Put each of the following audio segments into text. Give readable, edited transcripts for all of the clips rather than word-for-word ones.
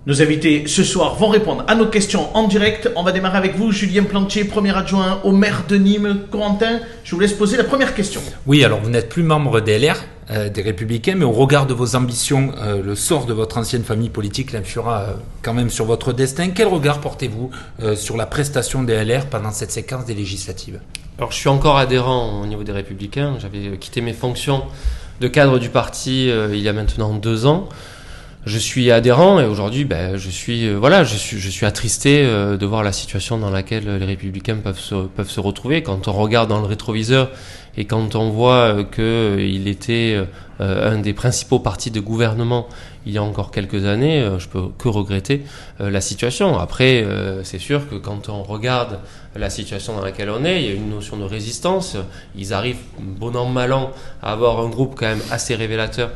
Nos invités ce soir vont répondre à nos questions en direct. On va démarrer avec vous, Julien Plantier, premier adjoint au maire de Nîmes. Corentin, je vous laisse poser la première question. Oui, alors vous n'êtes plus membre des LR, des Républicains, mais au regard de vos ambitions, le sort de votre ancienne famille politique l'influera quand même sur votre destin. Quel regard portez-vous sur la prestation des LR pendant cette séquence des législatives ? Alors je suis encore adhérent au niveau des Républicains. J'avais quitté mes fonctions de cadre du parti il y a maintenant 2 ans. Je suis adhérent et aujourd'hui, je suis attristé de voir la situation dans laquelle les Républicains peuvent se retrouver. Quand on regarde dans le rétroviseur et quand on voit qu'il était un des principaux partis de gouvernement il y a encore quelques années, je peux que regretter la situation. Après, c'est sûr que quand on regarde la situation dans laquelle on est, il y a une notion de résistance. Ils arrivent, bon an, mal an, à avoir un groupe quand même assez révélateur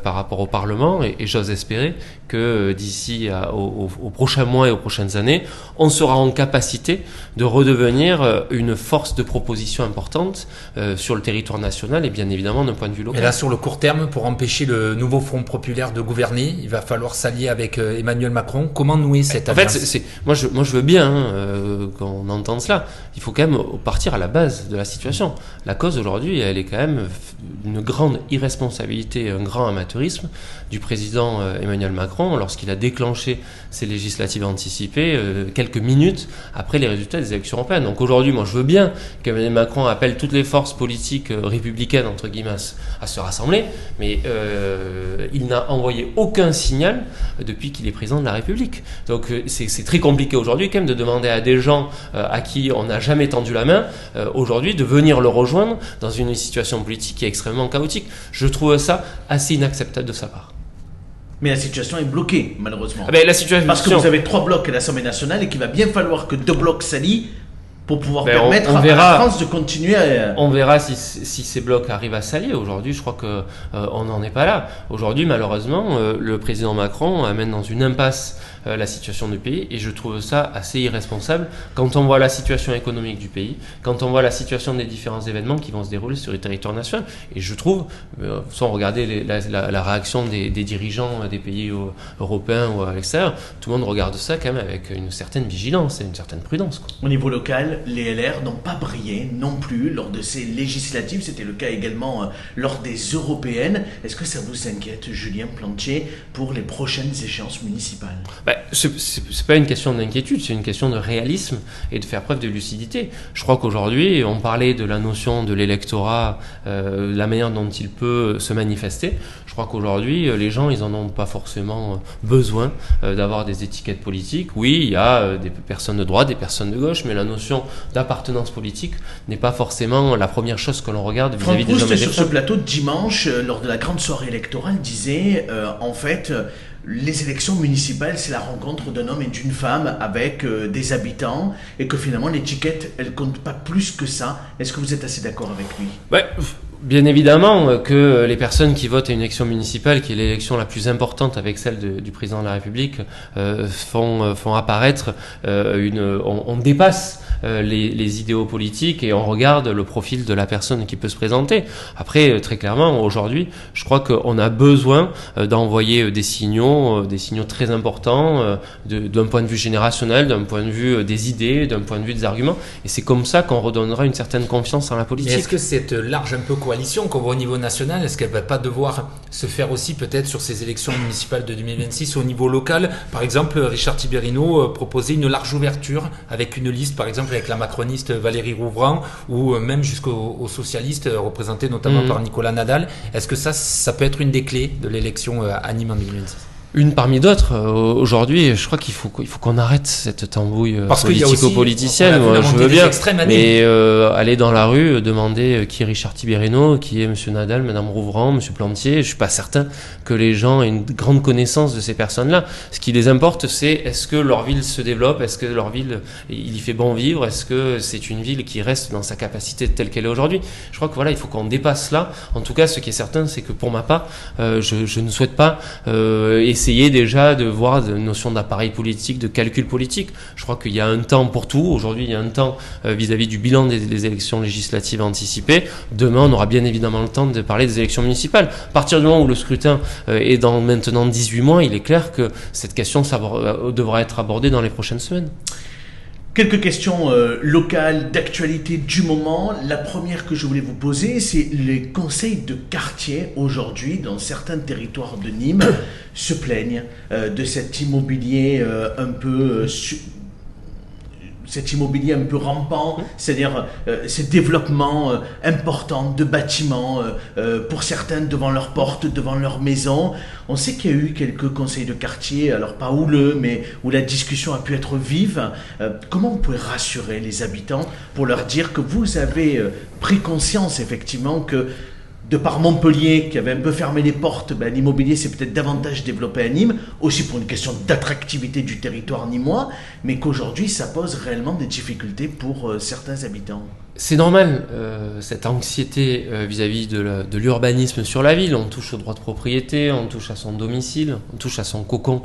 par rapport au Parlement et j'ose espérer que d'ici aux prochains mois et aux prochaines années, on sera en capacité de redevenir une force de proposition importante sur le territoire national et bien évidemment d'un point de vue local. Et là, sur le court terme, pour empêcher le nouveau Front populaire de gouverner, il va falloir s'allier avec Emmanuel Macron. Comment nouer cette alliance ? En fait, moi je veux bien qu'on entende cela. Il faut quand même partir à la base de la situation. La cause aujourd'hui, elle est quand même une grande irresponsabilité, un grand amateurisme du président Emmanuel Macron lorsqu'il a déclenché ces législatives anticipées quelques minutes après les résultats des élections européennes. Donc aujourd'hui, moi je veux bien qu'Emmanuel Macron appelle toutes les forces politiques républicaines, entre guillemets, à se rassembler, mais il n'a envoyé aucun signal depuis qu'il est président de la République. Donc c'est très compliqué aujourd'hui quand même de demander à des gens à qui on n'a jamais tendu la main aujourd'hui de venir le rejoindre dans une situation politique qui est extrêmement chaotique. Je trouve ça assez inacceptable de sa part. Mais la situation est bloquée, malheureusement. Parce que vous avez 3 blocs à l'Assemblée nationale et qu'il va bien falloir que 2 blocs s'allient pour pouvoir permettre à la France de continuer à... On verra si ces blocs arrivent à s'allier. Aujourd'hui, je crois qu'on n'en est pas là. Aujourd'hui, malheureusement, le président Macron amène dans une impasse la situation du pays et je trouve ça assez irresponsable quand on voit la situation économique du pays, quand on voit la situation des différents événements qui vont se dérouler sur le territoire national. Et je trouve, sans regarder la réaction des dirigeants des pays européens ou à l'extérieur, tout le monde regarde ça quand même avec une certaine vigilance et une certaine prudence, quoi. Au niveau local, les LR n'ont pas brillé non plus lors de ces législatives. C'était le cas également lors des européennes. Est-ce que ça vous inquiète, Julien Plantier, pour les prochaines échéances municipales ? C'est pas une question d'inquiétude, c'est une question de réalisme et de faire preuve de lucidité. Je crois qu'aujourd'hui, on parlait de la notion de l'électorat, la manière dont il peut se manifester. Je crois qu'aujourd'hui, les gens, ils en ont pas forcément besoin d'avoir des étiquettes politiques. Oui, il y a des personnes de droite, des personnes de gauche, mais la notion d'appartenance politique n'est pas forcément la première chose que l'on regarde vis-à-vis des hommes et des femmes. Sur ce plateau dimanche, lors de la grande soirée électorale, disait en fait... les élections municipales, c'est la rencontre d'un homme et d'une femme avec des habitants et que finalement l'étiquette, elle compte pas plus que ça. Est-ce que vous êtes assez d'accord avec lui ? Bien évidemment que les personnes qui votent à une élection municipale, qui est l'élection la plus importante avec celle du président de la République, font apparaître on dépasse les idéaux politiques et on regarde le profil de la personne qui peut se présenter. Après, très clairement, aujourd'hui, je crois qu'on a besoin d'envoyer des signaux très importants d'un point de vue générationnel, d'un point de vue des idées, d'un point de vue des arguments. Et c'est comme ça qu'on redonnera une certaine confiance en la politique. Et est-ce que cette large coalition qu'on voit au niveau national, est-ce qu'elle ne va pas devoir se faire aussi peut-être sur ces élections municipales de 2026 au niveau local ? Par exemple, Richard Tibérino proposait une large ouverture avec une liste, par exemple avec la macroniste Valérie Rouvrand ou même jusqu'aux socialistes représentés notamment par Nicolas Nadal. Est-ce que ça peut être une des clés de l'élection à Nîmes en 2026 ? Une parmi d'autres. Aujourd'hui, je crois qu'il faut qu'on arrête cette tambouille politico-politicienne. Moi, je veux bien, mais aller dans la rue, demander qui est Richard Tibérino, qui est Monsieur Nadal, Madame Rouvrand, Monsieur Plantier, je suis pas certain que les gens aient une grande connaissance de ces personnes-là. Ce qui les importe, c'est est-ce que leur ville se développe, est-ce que leur ville, il y fait bon vivre, est-ce que c'est une ville qui reste dans sa capacité telle qu'elle est aujourd'hui. Je crois que voilà, il faut qu'on dépasse là. En tout cas, ce qui est certain, c'est que pour ma part, je ne souhaite pas, et essayer déjà de voir une notion d'appareil politique, de calcul politique. Je crois qu'il y a un temps pour tout. Aujourd'hui, il y a un temps vis-à-vis du bilan des élections législatives anticipées. Demain, on aura bien évidemment le temps de parler des élections municipales. À partir du moment où le scrutin est dans maintenant 18 mois, il est clair que cette question devra être abordée dans les prochaines semaines. Quelques questions locales, d'actualité du moment. La première que je voulais vous poser, c'est les conseils de quartier aujourd'hui dans certains territoires de Nîmes se plaignent de cet immobilier cet immobilier un peu rampant, c'est-à-dire ces développements importants de bâtiments, pour certains devant leurs portes, devant leurs maisons. On sait qu'il y a eu quelques conseils de quartier, alors pas houleux, mais où la discussion a pu être vive. Comment vous pouvez rassurer les habitants pour leur dire que vous avez pris conscience effectivement que de par Montpellier, qui avait un peu fermé les portes, l'immobilier s'est peut-être davantage développé à Nîmes, aussi pour une question d'attractivité du territoire nîmois, mais qu'aujourd'hui, ça pose réellement des difficultés pour certains habitants. C'est normal, cette anxiété vis-à-vis de l'urbanisme sur la ville. On touche au droit de propriété, on touche à son domicile, on touche à son cocon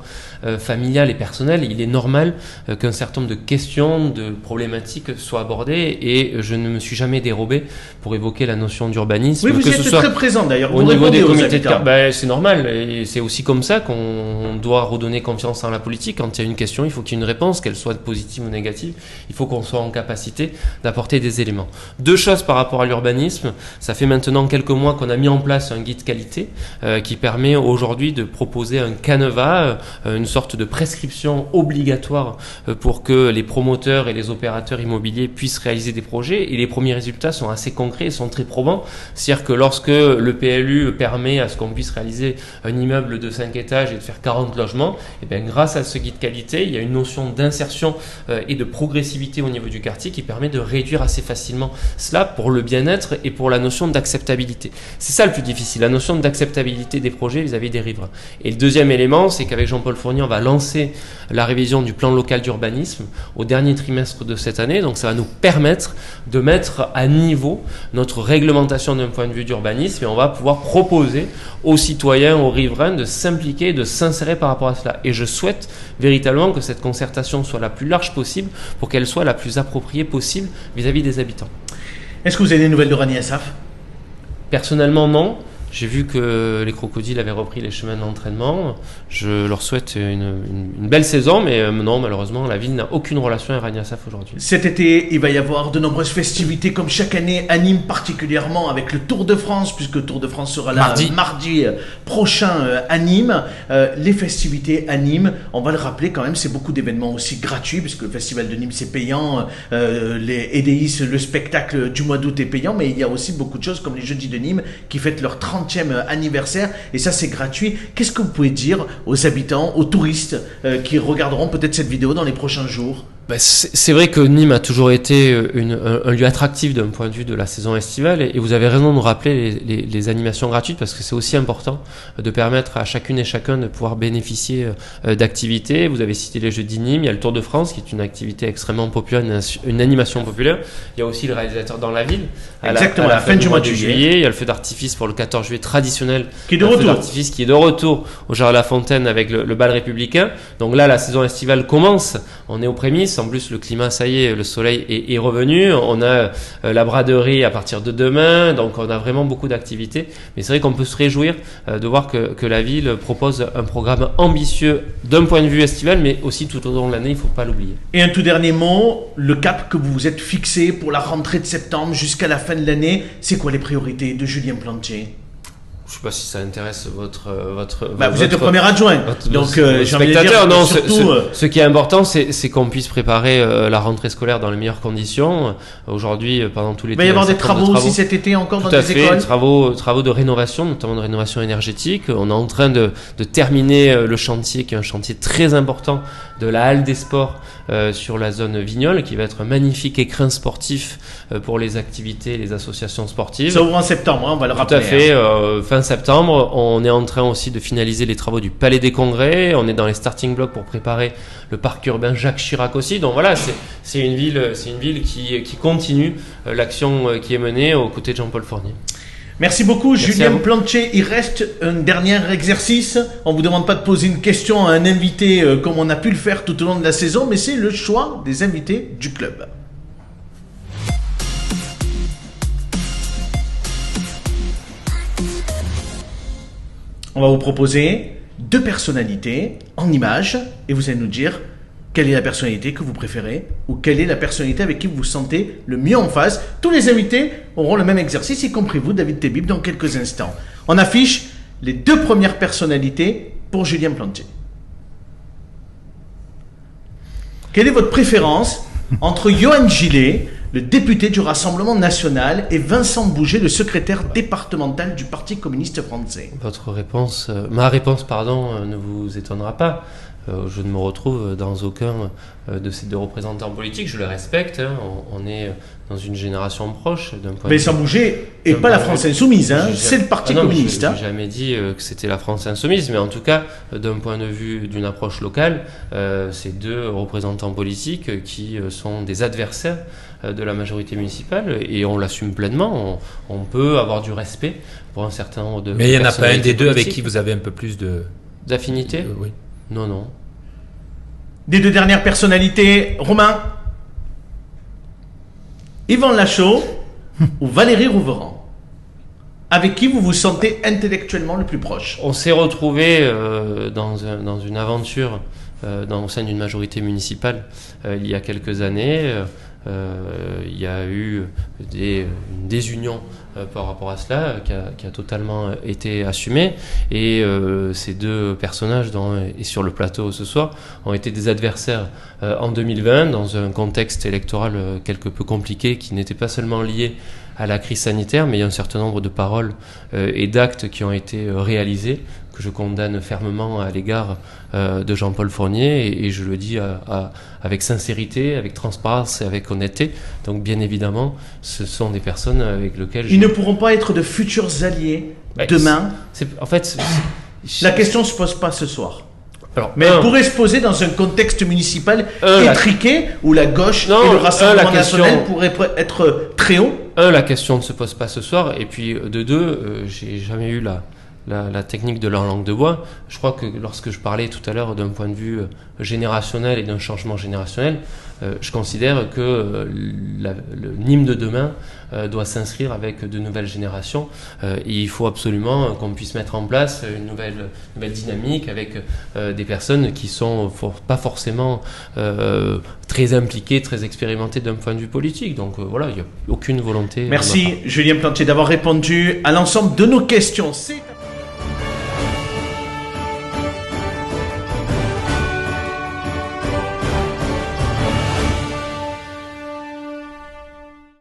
familial et personnel. Il est normal qu'un certain nombre de questions, de problématiques soient abordées, et je ne me suis jamais dérobé pour évoquer la notion d'urbanisme. Oui, vous êtes très présent d'ailleurs. Au niveau des comités de quartier, c'est normal, et c'est aussi comme ça qu'on doit redonner confiance en la politique. Quand il y a une question, il faut qu'il y ait une réponse, qu'elle soit positive ou négative. Il faut qu'on soit en capacité d'apporter des éléments. Deux choses par rapport à l'urbanisme. Ça fait maintenant quelques mois qu'on a mis en place un guide qualité qui permet aujourd'hui de proposer un canevas, une sorte de prescription obligatoire pour que les promoteurs et les opérateurs immobiliers puissent réaliser des projets. Et les premiers résultats sont assez concrets et sont très probants. C'est-à-dire que lorsque le PLU permet à ce qu'on puisse réaliser un immeuble de 5 étages et de faire 40 logements, et bien grâce à ce guide qualité, il y a une notion d'insertion et de progressivité au niveau du quartier qui permet de réduire assez facilement cela pour le bien-être et pour la notion d'acceptabilité. C'est ça le plus difficile, la notion d'acceptabilité des projets vis-à-vis des riverains. Et le deuxième élément, c'est qu'avec Jean-Paul Fournier, on va lancer la révision du plan local d'urbanisme au dernier trimestre de cette année. Donc ça va nous permettre de mettre à niveau notre réglementation d'un point de vue d'urbanisme, et on va pouvoir proposer aux citoyens, aux riverains de s'impliquer, de s'insérer par rapport à cela. Et je souhaite véritablement que cette concertation soit la plus large possible pour qu'elle soit la plus appropriée possible vis-à-vis des habitants. Est-ce que vous avez des nouvelles de Rani Assaf ? Personnellement, non. J'ai vu que les crocodiles avaient repris les chemins d'entraînement. Je leur souhaite une belle saison, mais non, malheureusement, la ville n'a aucune relation avec Rani Assaf aujourd'hui. Cet été, il va y avoir de nombreuses festivités, comme chaque année, à Nîmes particulièrement, avec le Tour de France, puisque le Tour de France sera là mardi prochain à Nîmes. Les festivités à Nîmes, on va le rappeler quand même, c'est beaucoup d'événements aussi gratuits, puisque le Festival de Nîmes, c'est payant. Les EDIs, le spectacle du mois d'août est payant, mais il y a aussi beaucoup de choses, comme les Jeudis de Nîmes, qui fêtent leur 30e anniversaire, et ça c'est gratuit. Qu'est-ce que vous pouvez dire aux habitants, aux touristes qui regarderont peut-être cette vidéo dans les prochains jours ? C'est vrai que Nîmes a toujours été un lieu attractif d'un point de vue de la saison estivale, et vous avez raison de nous rappeler les animations gratuites, parce que c'est aussi important de permettre à chacune et chacun de pouvoir bénéficier d'activités. Vous avez cité les Jeudis de Nîmes, il y a le Tour de France qui est une activité extrêmement populaire, une animation populaire. Il y a aussi le réalisateur dans la ville à la fin du mois de juillet. Il y a le feu d'artifice pour le 14 juillet traditionnel, qui est de retour. Feu d'artifice qui est de retour au Jardin-la-Fontaine avec le bal républicain. Donc là, la saison estivale commence, on est aux prémices. En plus, le climat, ça y est, le soleil est revenu. On a la braderie à partir de demain, donc on a vraiment beaucoup d'activités. Mais c'est vrai qu'on peut se réjouir de voir que la ville propose un programme ambitieux d'un point de vue estival, mais aussi tout au long de l'année, il ne faut pas l'oublier. Et un tout dernier mot, le cap que vous vous êtes fixé pour la rentrée de septembre jusqu'à la fin de l'année, c'est quoi les priorités de Julien Plantier ? Je ne sais pas si ça intéresse votre vous êtes le premier adjoint, donc j'ai envie de dire, non, surtout... ce qui est important, c'est qu'on puisse préparer la rentrée scolaire dans les meilleures conditions. Aujourd'hui, pendant tout l'été... Il va y avoir des travaux aussi cet été encore dans les écoles ? Travaux de rénovation, notamment de rénovation énergétique. On est en train de terminer le chantier, qui est un chantier très important, de la halle des sports sur la zone Vignoles, qui va être un magnifique écrin sportif pour les activités, les associations sportives. Ça ouvre en septembre, on va le rappeler. Tout à fait, fin septembre. On est en train aussi de finaliser les travaux du Palais des Congrès. On est dans les starting blocks pour préparer le parc urbain Jacques Chirac aussi. Donc voilà, c'est une ville qui continue l'action qui est menée aux côtés de Jean-Paul Fournier. Merci beaucoup, Merci à Julien vous. Plancher. Il reste un dernier exercice. On ne vous demande pas de poser une question à un invité comme on a pu le faire tout au long de la saison, mais c'est le choix des invités du club. On va vous proposer 2 personnalités en images et vous allez nous dire quelle est la personnalité que vous préférez ou quelle est la personnalité avec qui vous vous sentez le mieux en phase. Tous les invités auront le même exercice, y compris vous, David Tebib, dans quelques instants. On affiche les 2 premières personnalités pour Julien Plancher. Quelle est votre préférence entre Johan Gillet, le député du Rassemblement national, et Vincent Bouget, le secrétaire départemental du Parti communiste français? Ma réponse, ne vous étonnera pas. Je ne me retrouve dans aucun de ces 2 représentants politiques. Je les respecte. On est dans une génération proche. Vincent Bouget et pas la France Insoumise, c'est le Parti communiste. Je n'ai jamais dit que c'était la France Insoumise, mais en tout cas, d'un point de vue d'une approche locale, ces 2 représentants politiques qui sont des adversaires de la majorité municipale, et on l'assume pleinement. On peut avoir du respect pour un certain nombre de Mais il n'y en a pas un des 2 avec politiques. qui vous avez un peu plus D'affinité Oui. Non. Des 2 dernières personnalités, Romain, Yvan Lachaud ou Valérie Rouveran, avec qui vous vous sentez intellectuellement le plus proche? On s'est retrouvés dans une aventure au sein d'une majorité municipale il y a quelques années. Il y a eu une désunion par rapport à cela qui a totalement été assumée, et ces 2 personnages dont est sur le plateau ce soir ont été des adversaires en 2020 dans un contexte électoral quelque peu compliqué qui n'était pas seulement lié à la crise sanitaire, mais il y a un certain nombre de paroles et d'actes qui ont été réalisés que je condamne fermement à l'égard de Jean-Paul Fournier, et je le dis avec sincérité, avec transparence et avec honnêteté. Donc bien évidemment, ce sont des personnes avec lesquelles Ils ne pourront pas être de futurs alliés demain. La question ne se pose pas ce soir. Alors, mais elle pourrait se poser dans un contexte municipal étriqué où la gauche et le Rassemblement national pourraient être très hauts. La question ne se pose pas ce soir, et puis de 2, j'ai jamais eu la technique de la langue de bois. Je crois que lorsque je parlais tout à l'heure d'un point de vue générationnel et d'un changement générationnel, je considère que le Nîmes de demain doit s'inscrire avec de nouvelles générations. Et il faut absolument qu'on puisse mettre en place une nouvelle dynamique avec des personnes qui sont pas forcément très impliquées, très expérimentées d'un point de vue politique. Donc voilà, il n'y a aucune volonté. Merci Julien Plancher d'avoir répondu à l'ensemble de nos questions.